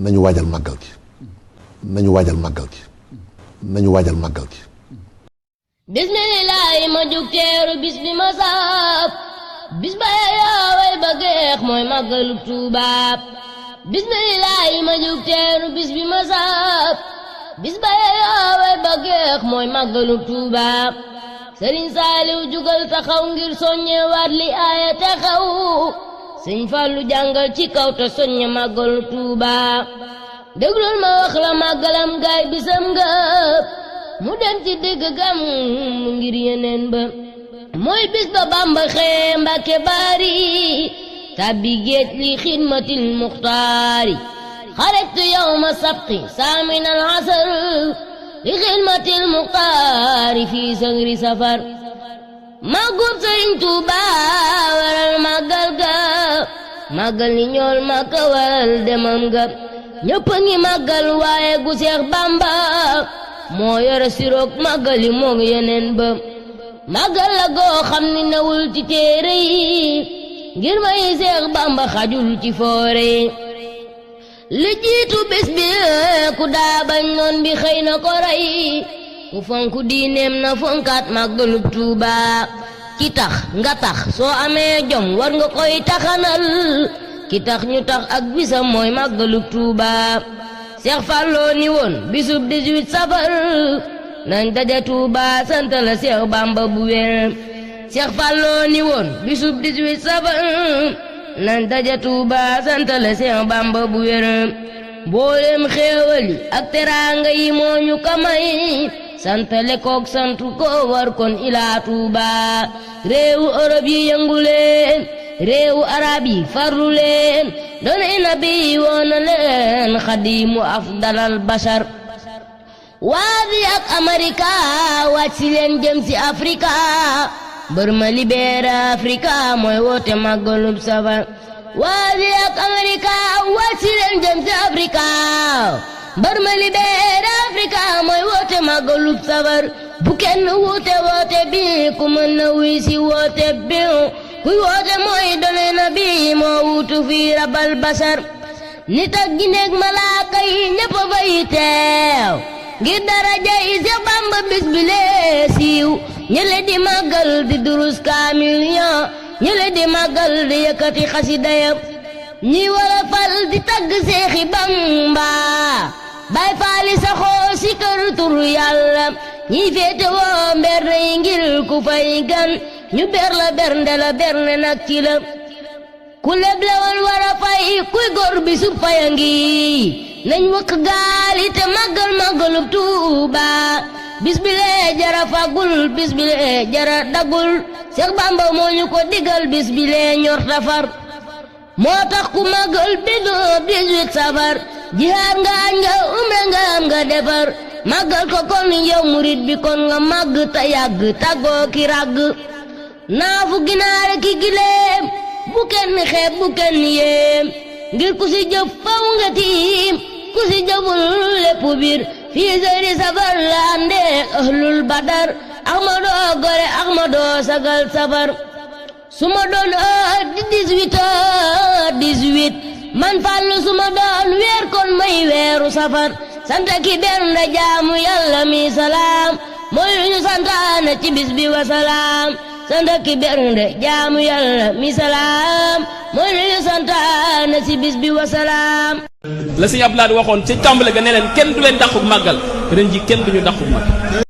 nañu waajal màggal gi nañu waajal màggal gi nañu waajal màggal gi bismillaahi ma jug teeru bis bi ma saab bis ba yaaway ba geex mooy màggalu Tuubaa bismillaahi ma jug teeru bis bi ma saab bis ba yaaway ba geex mooy màggalu Tuubaa Sëriñ Saaliw jugal taxaw ngir soññe waat li aaya taxaw Sëñ Fallu jàngal ci kaw te soññe màggalu Tuubaa déglul ma wax la màggalam gaay bisam nga mu dem ci digg gam mu ngir yeneen ba mooy bis ba Bamba xee Mbàkke Baari tàbbi géej li xidmatil muxtaari xarajtu yawma sabti saaminal asar li xidmatil muxtaari fii sangri safar màggub Sëriñ Tuubaa waral màggal ga màggal ni ñool Makka waral demam ga ñëpp a ngi màggal waaye gu Seex Bamba moo yore siroog màggali moog yeneen ba màggal la goo xam ni newul ci téere yi ngir may Seex Bamba xajul ci foore yi li jiitu bés bi ku daa bañ noon bi xëy na ko rey ku fonku diineem na fonkaat màggalub Tuubaa ki tax nga tax soo amee jom war nga koy taxanal ki tax ñu tax ak bisam mooy màggalub Tuubaa Seex Falloo ni woon bisub 18 safar nañ daja Tuubaa sant la Seex Bamba bu wér Seex Falloo ni woon bisub 18 safar nañ daja Tuubaa sant la Seex Bamba bu wér mboolem xéewali ak teraanga yi moo ñu kamay santale kook santu ko war kon ilaa Tuubaa réewu Europe yi yëngu leen réewu arab yi farlu leen doonay nabi woona leen xadimu afdalal bashar waadi ak Amerika wàcc si leen jëm si Afrika mbër ma libéré Afrika mooy woote màggalub safar waadi ak Amerika wàcc si leen jëm si Afrika mbër ma libéré Afrika mooy woote màggalub safar bu kenn wuute woote bi ku mën na wuy si woote bi kuy woote mooy doonay nabi moo wuutu fi rabal bashar nit ak gineeg malaaka yi ñëpp a fay teew ngir daraja yi Seex Bamba bis bi lee siiw ñële di màggal di durus kaamil ya ñële di màggal di yëkkati xasida ya ñi wala fal di tagg Seexi Bamba bay faali saxoo si kër turu Yàlla ñi féete woo mberde yi ngir ku fay gan ñu ber la bernde la berne nag ci la ku leblewal war a fay kuy góor bi su faya ngi nañ wëkk gaal yi te màggal màggalub Tuubaa bis bi lee jara fagul bis bi lee jara dagul Seex Bamba moo ñu ko digal bis bi lee ñor tafar moo tax ku màggal bisub 18 safar jihaad nga añ nga umra nga am nga defar màggal ko kon yow murit bi kon nga màgg te yàgg tàggoo ki ràgg naafu ginaar ki gileem bu kenn xeeb bu kenn yéem ngir ku si jëf faw nga tiim ku si jëful lépp biir fii seyri safar la àndeek ahlul badar Ahmadoo gore Ahmadoo sagal safar su ma doon di 18 man Fallu su ma doon weer kon may weeru safar sant ki bernde jaamu Yàlla mi salaam mooy lu ñu santaane ci bis bi wa salaam sant ki bernde jaamu Yàlla mi salaam mooy lu ñu santaane ci bis bi wa salaam la Sëñ Abdou Lahad waxoon ca tàmbale ga ne leen kenn du leen dàqu màggal ren ji kenn duñu dàqu màggal